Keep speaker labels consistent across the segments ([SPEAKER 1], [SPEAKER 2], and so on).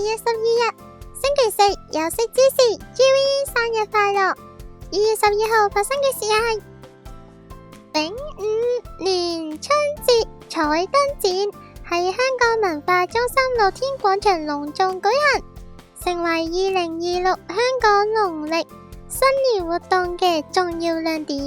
[SPEAKER 1] 月12日，星期四，有識之士 Jiwin 生日快樂。2月12號發生嘅事係丙午年春節彩燈展喺香港文化中心露天廣場隆重舉行，成為2026香港農曆新年活動嘅重要亮點。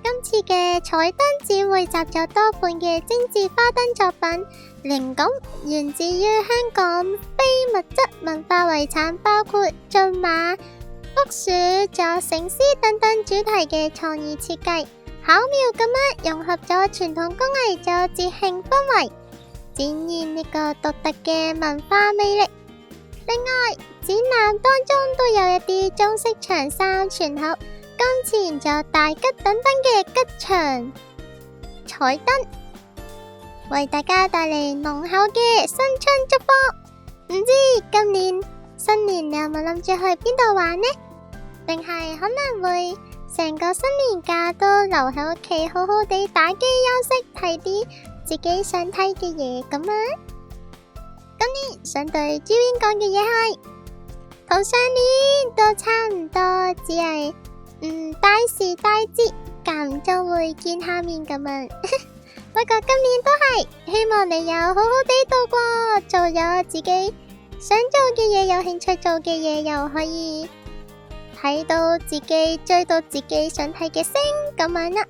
[SPEAKER 1] 今次嘅彩燈展匯集咗多款嘅精緻花燈作品，靈感源自於香港非物質文化遺產，包括駿馬、福鼠、仲有醒獅等等主題嘅創意設計，巧妙咁樣融合咗傳統工藝仲有節慶氛圍，展現呢個獨特嘅文化魅力。另外，展覽當中都有一啲中式長衫、全盒、金錢仲有大吉等等嘅吉祥彩燈，為大家帶嚟濃厚嘅新春祝福。唔知今年新年你有冇諗住去邊度玩呢？定係可能會成個新年假都留喺屋企，好好地打機休息，睇啲自己想睇嘅嘢咁啊！今年想對 Jiwin 講嘅嘢係，同上年都差唔多，只係大時大節間唔中會見下面咁樣。不過今年都係希望你有好好地度過，做咗自己想做嘅嘢，有興趣做嘅嘢，又可以睇到自己追到自己想睇嘅星咁樣啦。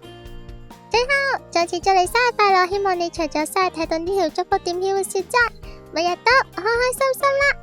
[SPEAKER 1] 最後再次祝你生日快樂，希望你除咗生日睇到呢條祝福點，會笑齋，每日都開開心心啦。